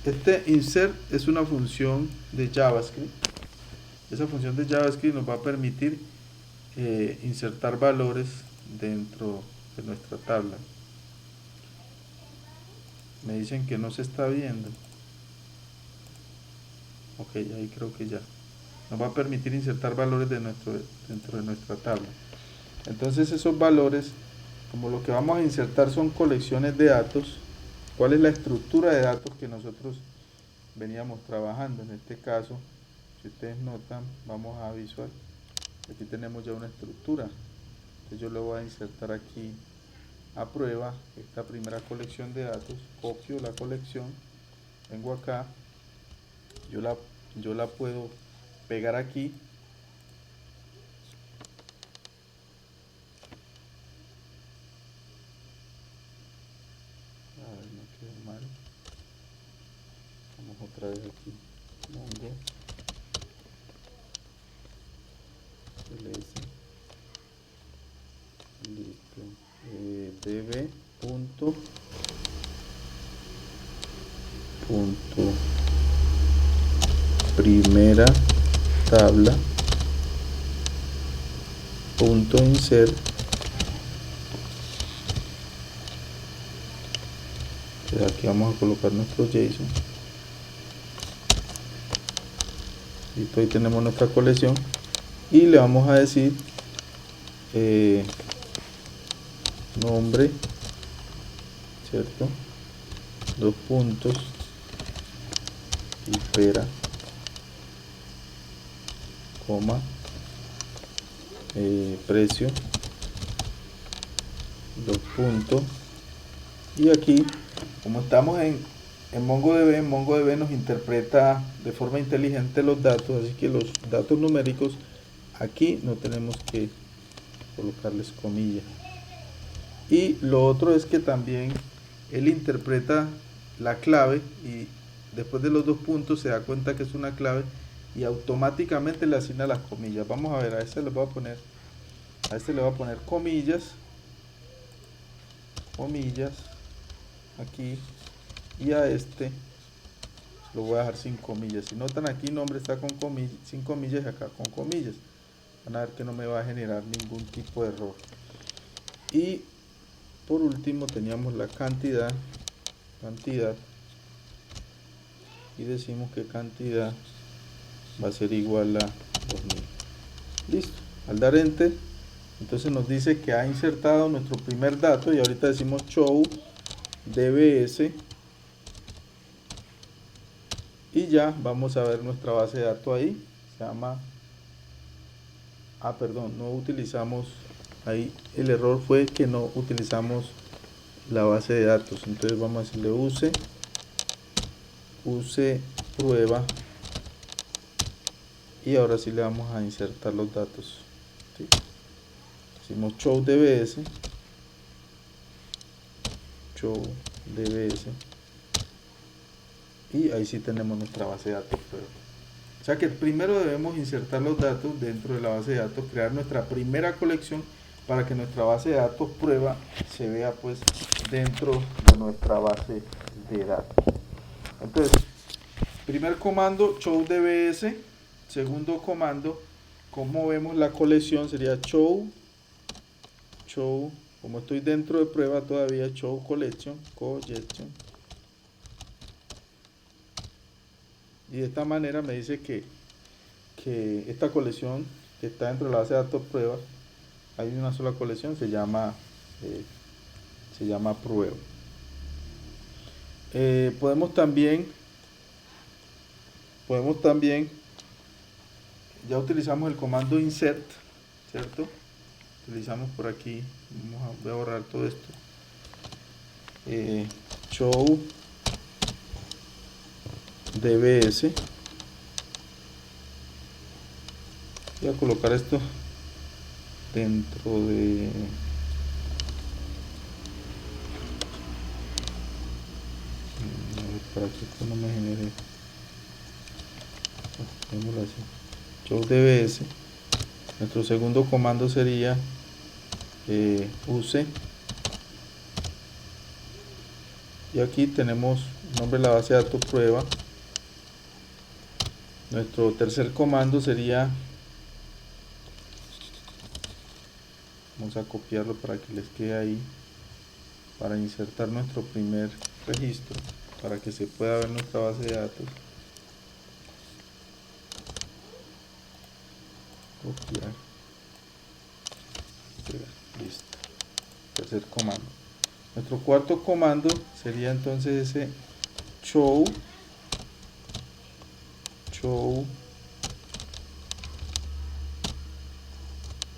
Este insert es una función de JavaScript. Esa función de JavaScript nos va a permitir insertar valores dentro de nuestra tabla. Me dicen que no se está viendo. Ok, ahí creo que ya. Nos va a permitir insertar valores dentro de nuestra tabla. Entonces esos valores, como lo que vamos a insertar son colecciones de datos, ¿cuál es la estructura de datos que nosotros veníamos trabajando? En este caso, si ustedes notan, vamos a visual. Aquí tenemos ya una estructura. Entonces yo le voy a insertar aquí a prueba esta primera colección de datos, copio la colección, vengo acá, yo la puedo pegar aquí, a ver, no quedó mal, vamos otra vez aquí, Mongo ls, listo, db punto primera tabla punto insert. Entonces aquí vamos a colocar nuestro JSON. Listo, ahí tenemos nuestra colección, y le vamos a decir nombre, ¿cierto? 2 puntos, Cifera, coma, precio, dos puntos, y aquí, como estamos en MongoDB nos interpreta de forma inteligente los datos, así que los datos numéricos aquí no tenemos que colocarles comillas. Y lo otro es que también él interpreta la clave y después de los dos puntos se da cuenta que es una clave y automáticamente le asigna las comillas. Vamos a ver, a este le voy a poner comillas aquí, y a este lo voy a dejar sin comillas. Si notan, aquí nombre está con sin comillas y acá con comillas. Van a ver que no me va a generar ningún tipo de error. Y por último teníamos la cantidad, y decimos que cantidad va a ser igual a 2000. Listo. Al dar enter, entonces nos dice que ha insertado nuestro primer dato, y ahorita decimos show dbs, y ya vamos a ver nuestra base de datos ahí. Se llama, perdón, no utilizamos, ahí el error fue que no utilizamos la base de datos. Entonces vamos a decirle use prueba, y ahora sí le vamos a insertar los datos, ¿sí? Decimos show dbs, y ahí sí tenemos nuestra base de datos prueba. O sea que primero debemos insertar los datos dentro de la base de datos, crear nuestra primera colección para que nuestra base de datos prueba se vea pues dentro de nuestra base de datos. Entonces, primer comando show dbs, segundo comando, como vemos la colección sería show, como estoy dentro de prueba todavía, show collection, y de esta manera me dice que esta colección que está dentro de la base de datos prueba, hay una sola colección, se llama prueba. Podemos también, ya utilizamos el comando insert, ¿cierto? Utilizamos por aquí, voy a borrar todo esto, show dbs, voy a colocar esto dentro de para que esto no me genere, así, show dbs. Nuestro segundo comando sería use, y aquí tenemos el nombre de la base de datos prueba. Nuestro tercer comando sería, vamos a copiarlo para que les quede ahí, para insertar nuestro primer registro, para que se pueda ver nuestra base de datos. Copiar, pegar, listo. Tercer comando. Nuestro cuarto comando sería entonces ese show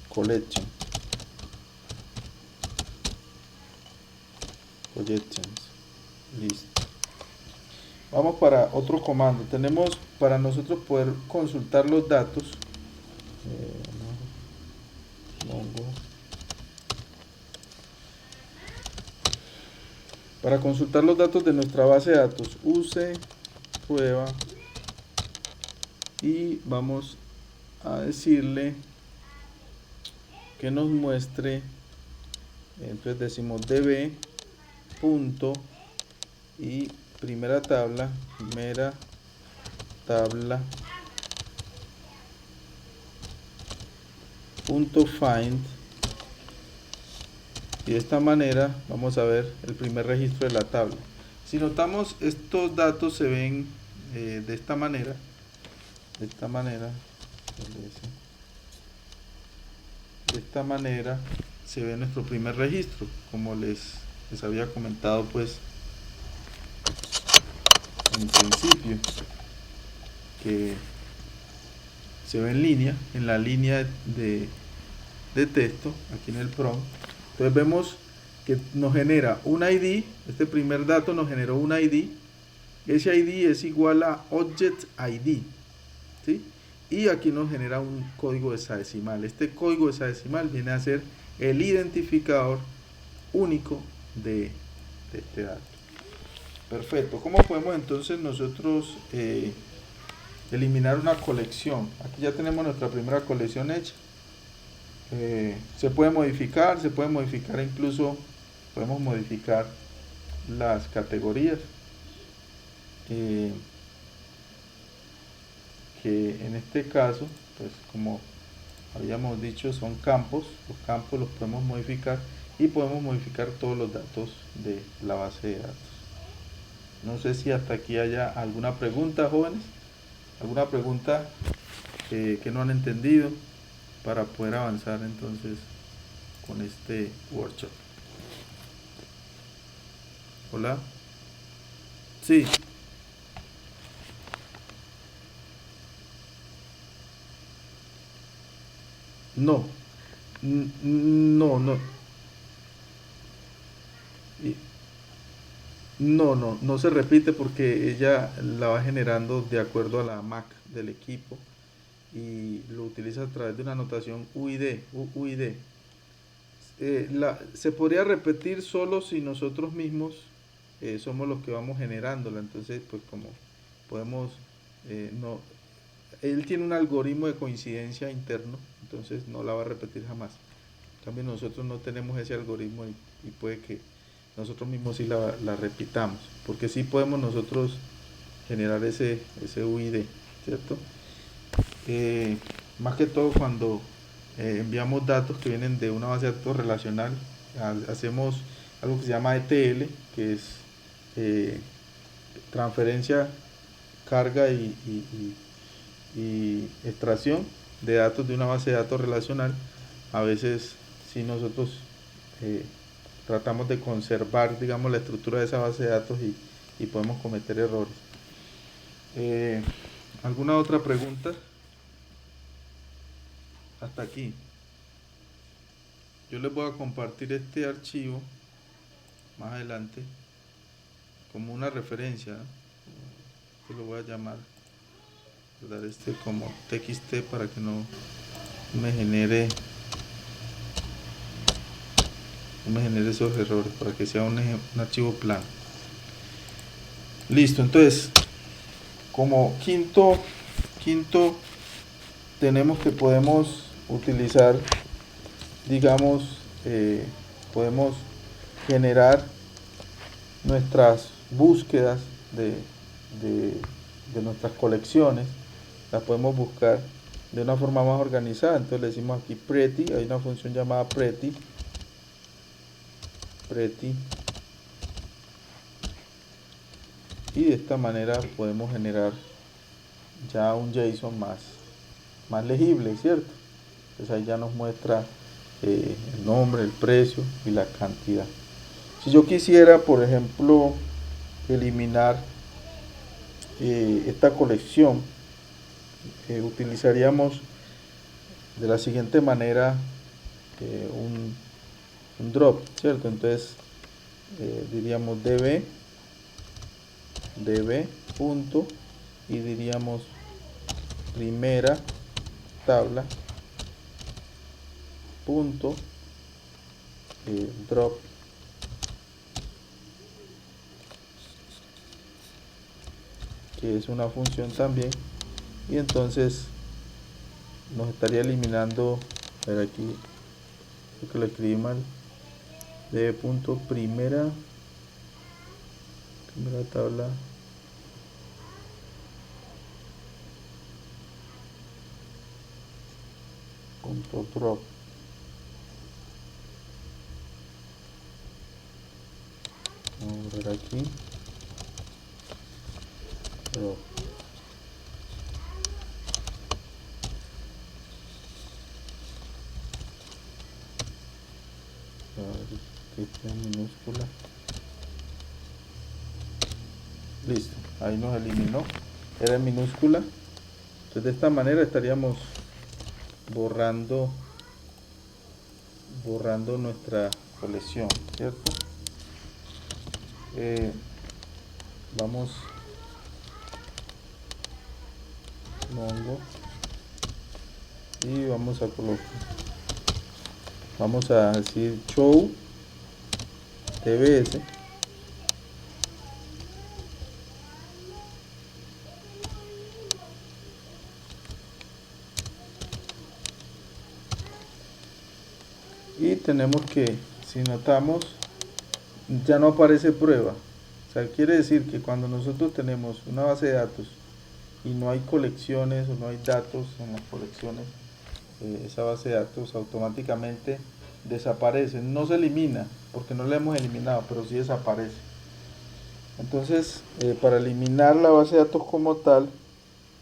collections, listo. Vamos para otro comando. Tenemos para nosotros poder consultar los datos, para consultar los datos de nuestra base de datos, use prueba, y vamos a decirle que nos muestre, entonces decimos db punto, y primera tabla punto find, y de esta manera vamos a ver el primer registro de la tabla. Si notamos, estos datos se ven de esta manera, se ve nuestro primer registro, como les había comentado pues en principio. que se ve en línea, en la línea de texto, aquí en el prompt. Entonces vemos que nos genera un ID, este primer dato nos generó un ID, ese ID es igual a Object ID, ¿sí? Y aquí nos genera un código hexadecimal. Este código hexadecimal viene a ser el identificador único de este dato. Perfecto. ¿Cómo podemos entonces nosotros eliminar una colección? Aquí ya tenemos nuestra primera colección hecha. Se puede modificar incluso podemos modificar las categorías. Que en este caso, pues como habíamos dicho, son campos. Los campos los podemos modificar y podemos modificar todos los datos de la base de datos. No sé si hasta aquí haya alguna pregunta, jóvenes, alguna pregunta que no han entendido para poder avanzar entonces con este workshop. Hola. Sí. No. No, no. No se repite porque ella la va generando de acuerdo a la MAC del equipo y lo utiliza a través de una notación UID. Se podría repetir solo si nosotros mismos somos los que vamos generándola. Entonces, pues como podemos, no, él tiene un algoritmo de coincidencia interno, entonces no la va a repetir jamás. En cambio, nosotros no tenemos ese algoritmo y puede que nosotros mismos sí la repitamos, porque sí podemos nosotros generar ese UID, ¿cierto? Más que todo cuando enviamos datos que vienen de una base de datos relacional, hacemos algo que se llama ETL, que es transferencia, carga y extracción de datos de una base de datos relacional. A veces si nosotros tratamos de conservar, digamos, la estructura de esa base de datos y podemos cometer errores. ¿Alguna otra pregunta? Hasta aquí. Yo les voy a compartir este archivo más adelante como una referencia. Yo lo voy a llamar, dar este como txt para que no me genere esos errores, para que sea un archivo plano. Listo. Entonces, como quinto tenemos que podemos utilizar, digamos, podemos generar nuestras búsquedas de nuestras colecciones, las podemos buscar de una forma más organizada. Entonces le decimos aquí pretty, hay una función llamada pretty, y de esta manera podemos generar ya un JSON más legible, ¿cierto? Entonces ahí ya nos muestra el nombre, el precio y la cantidad. Si yo quisiera, por ejemplo, eliminar esta colección, utilizaríamos de la siguiente manera un drop, ¿cierto? Entonces diríamos db punto y diríamos primera tabla punto drop que es una función también, y entonces nos estaría eliminando, a ver aquí creo que lo escribí mal, db punto primera tabla punto drop. Vamos a ver aquí drop. Que esté en minúscula. Listo, ahí nos eliminó, era en minúscula. Entonces de esta manera estaríamos borrando nuestra colección, ¿cierto? Vamos Mongo y vamos a colocar, vamos a decir show tbs y tenemos que, si notamos, ya no aparece prueba. O sea, quiere decir que cuando nosotros tenemos una base de datos y no hay colecciones o no hay datos en las colecciones, esa base de datos automáticamente desaparece. No se elimina porque no la hemos eliminado, pero sí desaparece. Entonces, para eliminar la base de datos como tal,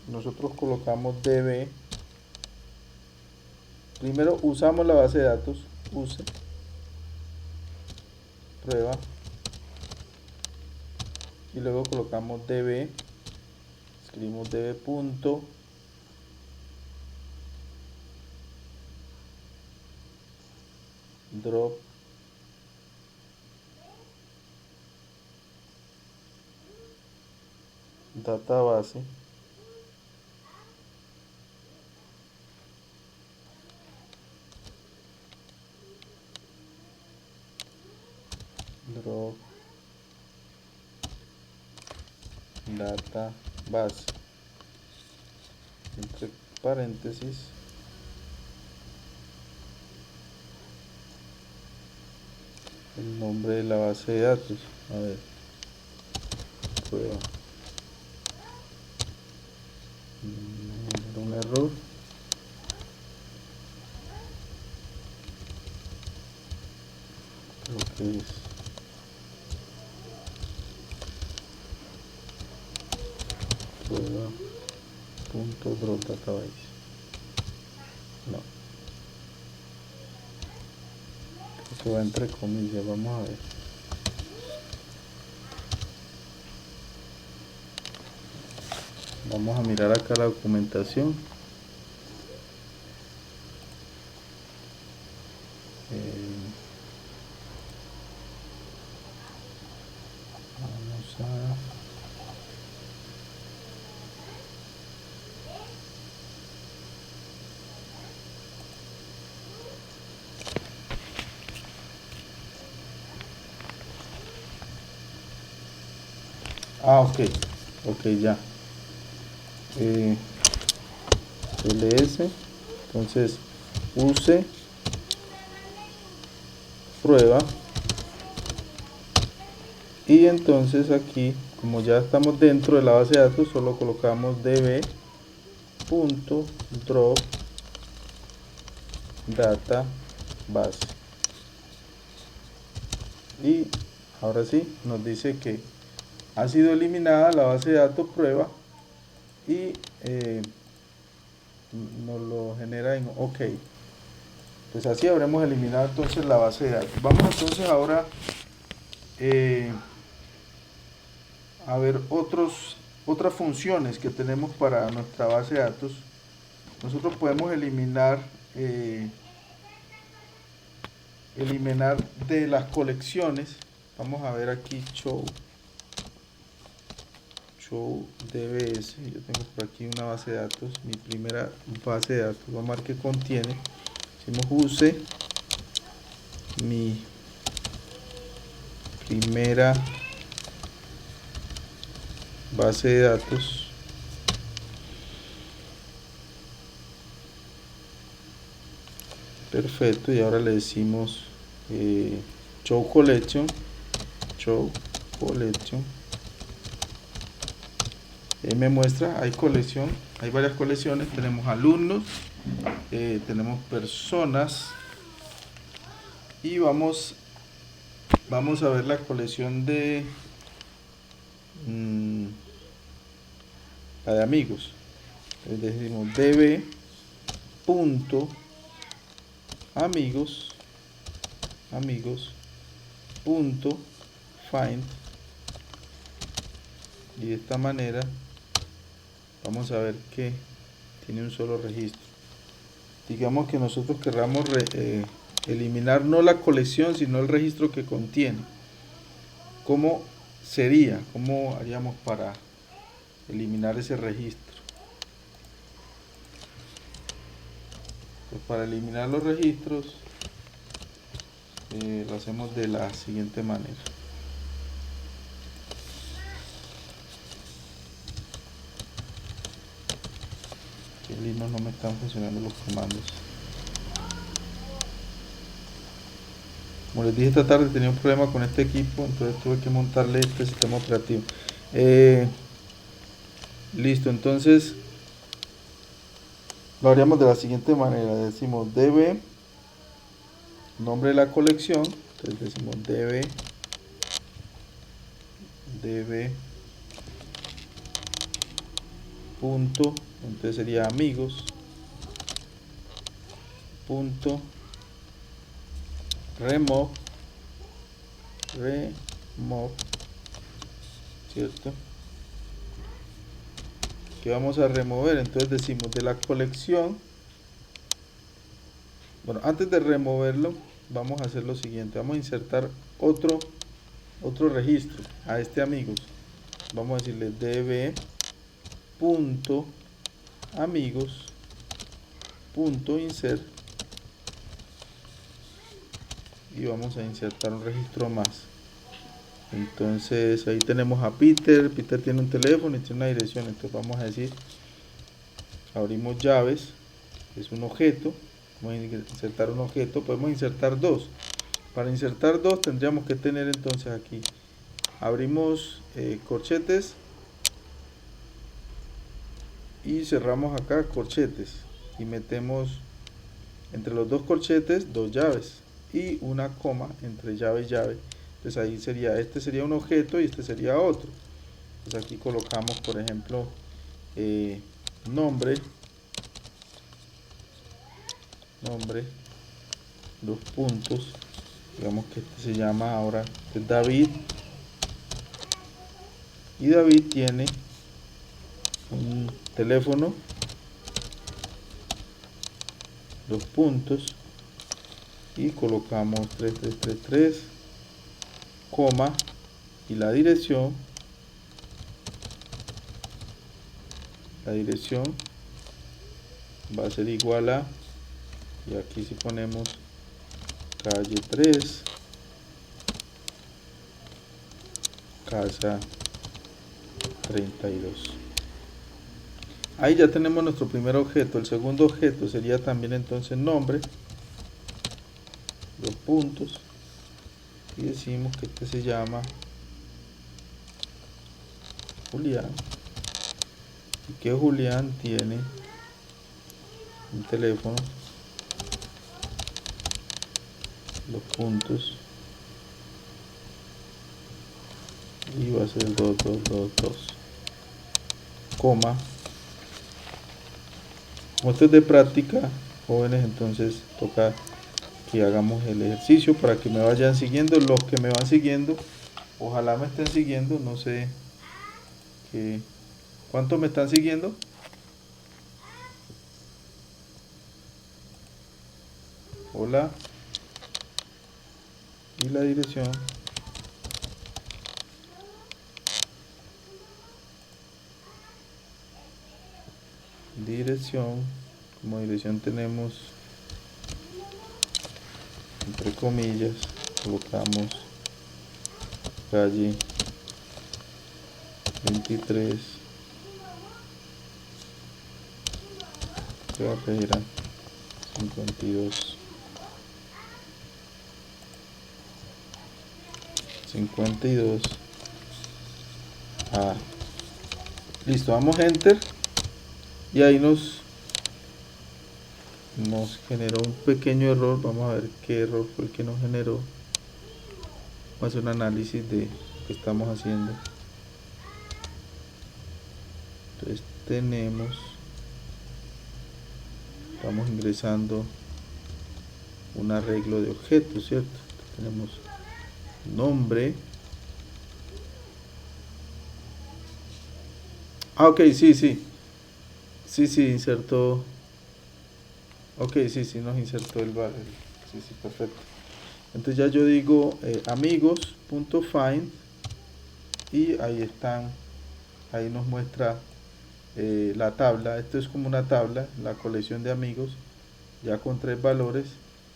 nosotros colocamos db. Primero usamos la base de datos, use prueba, y luego colocamos db, escribimos db punto drop database drop database entre paréntesis el nombre de la base de datos. A ver, prueba. Un error. Creo que es prueba punto drop database. No, eso va entre comillas. Vamos a ver. Vamos a mirar acá la documentación. Vamos a ok, ya. ls, entonces use prueba, y entonces aquí, como ya estamos dentro de la base de datos, solo colocamos db punto drop data base, y ahora sí nos dice que ha sido eliminada la base de datos prueba y nos lo genera en OK. Pues así habremos eliminado entonces la base de datos. Vamos entonces ahora a ver otras funciones que tenemos para nuestra base de datos. Nosotros podemos eliminar de las colecciones. Vamos a ver aquí show dbs. Yo tengo por aquí una base de datos, mi primera base de datos. Vamos a ver qué contiene. Decimos use mi primera base de datos. Perfecto, y ahora le decimos show collection. Me muestra, hay colección, hay varias colecciones. Tenemos alumnos, tenemos personas, y vamos a ver la colección de la de amigos. Entonces decimos db punto amigos punto find, y de esta manera vamos a ver que tiene un solo registro. Digamos que nosotros querramos eliminar no la colección, sino el registro que contiene. ¿Cómo sería? ¿Cómo haríamos para eliminar ese registro? Pues para eliminar los registros lo hacemos de la siguiente manera. Que Linux no me están funcionando los comandos. Como les dije, esta tarde tenía un problema con este equipo, entonces tuve que montarle este sistema operativo. Listo, entonces lo haríamos de la siguiente manera. Decimos db nombre de la colección, entonces decimos db punto, entonces sería amigos punto remove, ¿cierto? Que vamos a remover, entonces decimos de la colección. Bueno, antes de removerlo vamos a hacer lo siguiente, vamos a insertar otro registro a este amigos. Vamos a decirle db punto amigos punto insert y vamos a insertar un registro más. Entonces ahí tenemos a Peter tiene un teléfono y tiene una dirección, entonces vamos a decir, abrimos llaves, es un objeto, vamos a insertar un objeto, podemos insertar dos. Para insertar dos tendríamos que tener entonces aquí, abrimos corchetes y cerramos acá corchetes y metemos entre los dos corchetes dos llaves y una coma entre llave y llave. Entonces ahí sería, este sería un objeto y este sería otro. Entonces aquí colocamos, por ejemplo, nombre, dos puntos, digamos que este se llama ahora David, y David tiene un teléfono, dos puntos, y colocamos 3333, coma, y la dirección va a ser igual a, y aquí si ponemos calle 3, casa 32. Ahí ya tenemos nuestro primer objeto. El segundo objeto sería también entonces nombre, dos puntos, y decimos que este se llama Julián y que Julián tiene un teléfono, los puntos, y va a ser 2222, coma. Como esto es de práctica, jóvenes, entonces toca que hagamos el ejercicio para que me vayan siguiendo. Los que me van siguiendo, ojalá me estén siguiendo, no sé cuántos me están siguiendo. Hola, y la dirección, como dirección tenemos entre comillas, colocamos calle 23, carrera 52 A. Listo, damos enter y ahí nos generó un pequeño error. Vamos a ver qué error fue el que nos generó. Vamos a hacer un análisis de lo que estamos haciendo. Entonces estamos ingresando un arreglo de objetos, ¿cierto? Tenemos nombre. Ok, sí, Sí, sí, insertó. Ok, sí, sí, nos insertó sí, sí, perfecto. Entonces ya yo digo amigos.find y ahí están, ahí nos muestra la tabla. Esto es como una tabla, la colección de amigos, ya con 3 valores.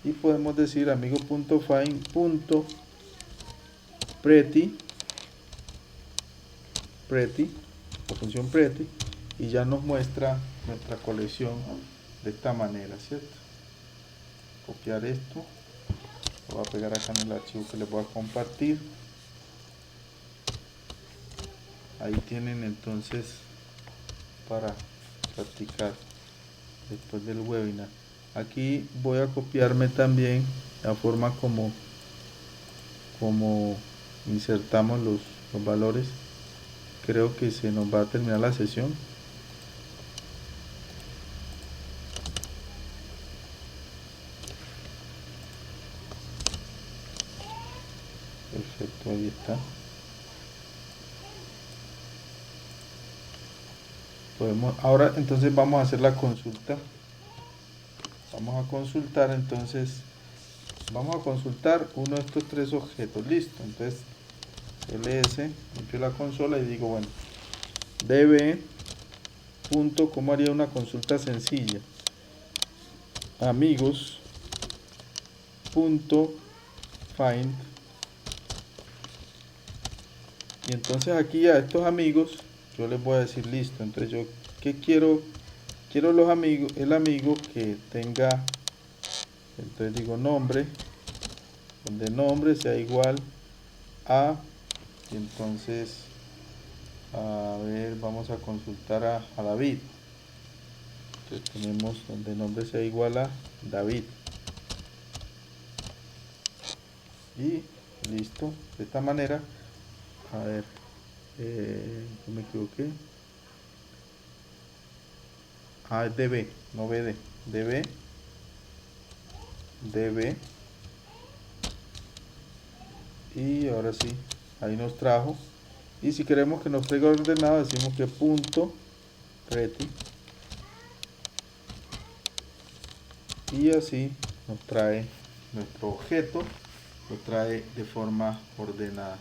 Y podemos decir amigo.find.pretty, la función pretty, y ya nos muestra nuestra colección de esta manera, ¿cierto? Copiar esto, lo voy a pegar acá en el archivo que les voy a compartir. Ahí tienen entonces para practicar después del webinar. Aquí voy a copiarme también la forma como insertamos los valores. Creo que se nos va a terminar la sesión. Perfecto, ahí está. Ahora entonces vamos a hacer la consulta. Vamos a consultar entonces. Vamos a consultar uno de estos 3 objetos. Listo. Entonces ls, limpio la consola y digo, bueno, db. ¿Cómo haría una consulta sencilla? Amigos.find. Y entonces aquí a estos amigos yo les voy a decir listo. Entonces yo, ¿qué quiero? Quiero los amigos, el amigo que tenga, entonces digo nombre, donde nombre sea igual a, y entonces, a ver, vamos a consultar a David. Entonces tenemos donde nombre sea igual a David. Y listo. De esta manera, a ver, no me equivoqué. Es db, no bd. db. Y ahora sí, ahí nos trajo. Y si queremos que nos traiga ordenado, decimos que punto pretty. Y así nos trae nuestro objeto, lo trae de forma ordenada.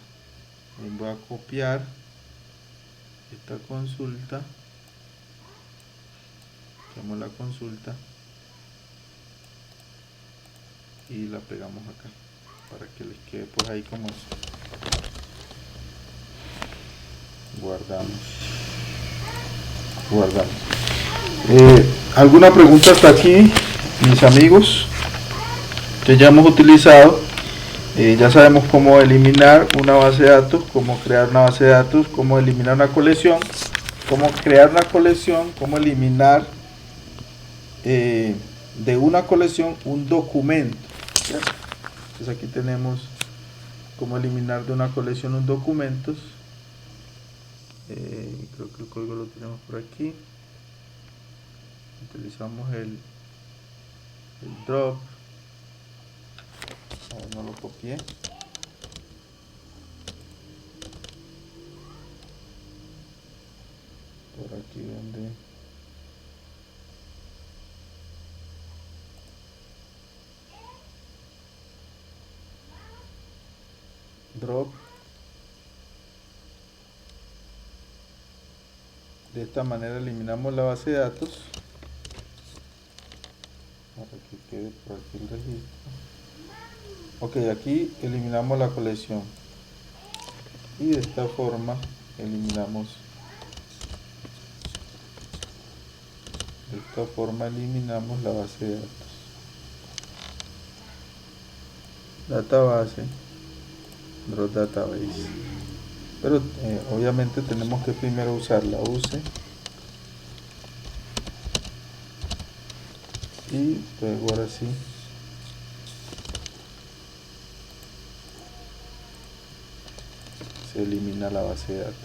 Voy a copiar esta consulta, copiamos la consulta y la pegamos acá para que les quede pues ahí como es. Guardamos. ¿Alguna pregunta hasta aquí, mis amigos? Que ya hemos utilizado. Ya sabemos cómo eliminar una base de datos, cómo crear una base de datos, cómo eliminar una colección, cómo crear una colección, cómo eliminar de una colección un documento, ¿cierto? Entonces aquí tenemos cómo eliminar de una colección un documento. Creo que el código lo tenemos por aquí. Utilizamos el drop. No lo copié. Por aquí donde drop. De esta manera eliminamos la base de datos para que quede por aquí el registro. Ok, aquí eliminamos la colección y de esta forma eliminamos la base de datos. Database, drop database. Pero obviamente tenemos que primero usar la use y luego ahora sí se elimina la base de datos.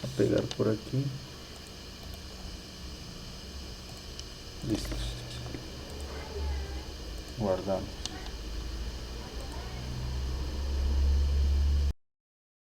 A pegar por aquí. Listo. Guardamos.